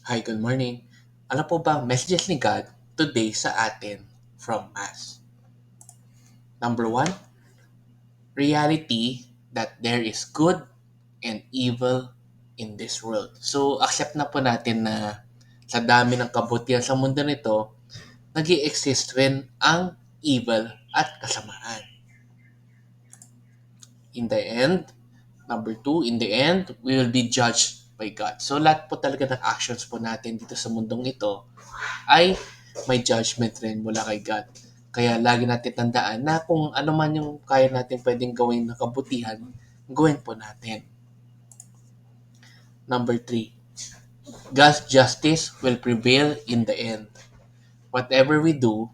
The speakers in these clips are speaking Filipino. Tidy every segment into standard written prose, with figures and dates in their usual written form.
Hi, good morning. Ano po ba ang messages ni God today sa atin from us? Number one, reality that there is good and evil in this world. So, accept na po natin na sa dami ng kabutihan sa mundo nito, nag exist rin ang evil at kasamaan. In the end, number two, in the end, we will be judged by God. So, lahat po talaga ng actions po natin dito sa mundong ito ay may judgment rin mula kay God. Kaya lagi natin tandaan na kung ano man yung kaya natin pwedeng gawin na kabutihan, gawin po natin. Number three, God's justice will prevail in the end. Whatever we do,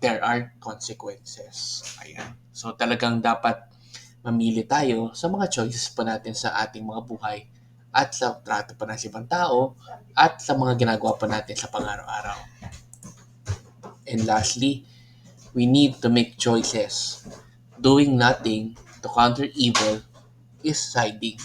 there are consequences. Ayan. So talagang dapat mamili tayo sa mga choices po natin sa ating mga buhay at sa trato pa ng ibang tao at sa mga ginagawa pa natin sa pang-araw-araw. And lastly, we need to make choices. Doing nothing to counter evil is siding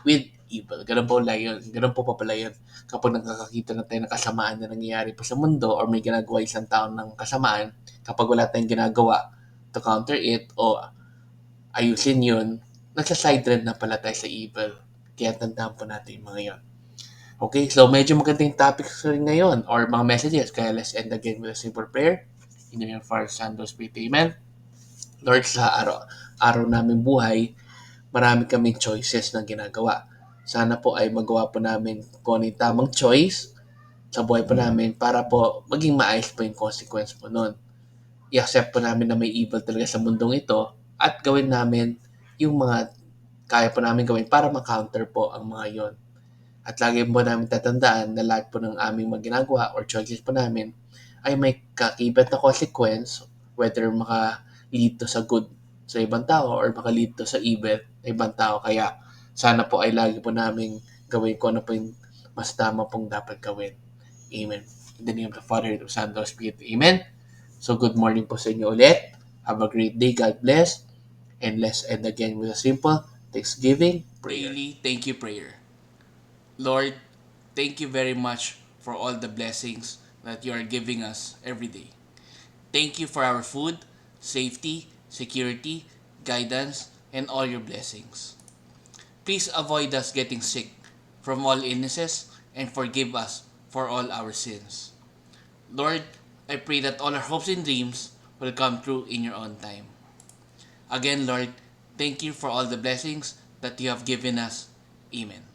with evil. Ganun po pala yun. Ganun po pa pala yun. Kapag nakakakita na tayo ng kasamaan na nangyayari po sa mundo or may ginagawa isang tao ng kasamaan, kapag wala tayong ginagawa to counter it o ayusin yun, nasa-side rin na pala tayo sa evil. Kaya tandaan po natin yung mga yun. Okay, so medyo magandang topics rin ngayon or mga messages. Kaya let's end again with a simple prayer. In the name of Father, Son, Holy Spirit, Amen. Lord, sa araw namin buhay, marami kaming choices na ginagawa. Sana po ay magawa po namin kung ano yung tamang choice sa buhay po namin para po maging maayos po yung consequence po nun. I-accept po namin na may evil talaga sa mundong ito at gawin namin yung mga kaya po namin gawin para ma-counter po ang mga yon. At lagi po namin tatandaan na lahat po ng aming mga ginagawa or choices po namin ay may kakibat na consequence, whether maka-lead to sa good sa ibang tao or maka-lead to sa evil sa ibang tao. Kaya sana po ay lagi po namin gawin kung ano po yung mas tama pong dapat gawin. Amen. In the name of the Father, and of the Son, and of the Spirit. Amen. So good morning po sa inyo ulit. Have a great day. God bless. And let's end again with a simple Thanksgiving prayer. Daily thank you prayer. Lord, thank you very much for all the blessings that you are giving us every day. Thank you for our food, safety, security, guidance, and all your blessings. Please avoid us getting sick from all illnesses and forgive us for all our sins. Lord, I pray that all our hopes and dreams will come true in your own time. Again, Lord, thank you for all the blessings that you have given us. Amen.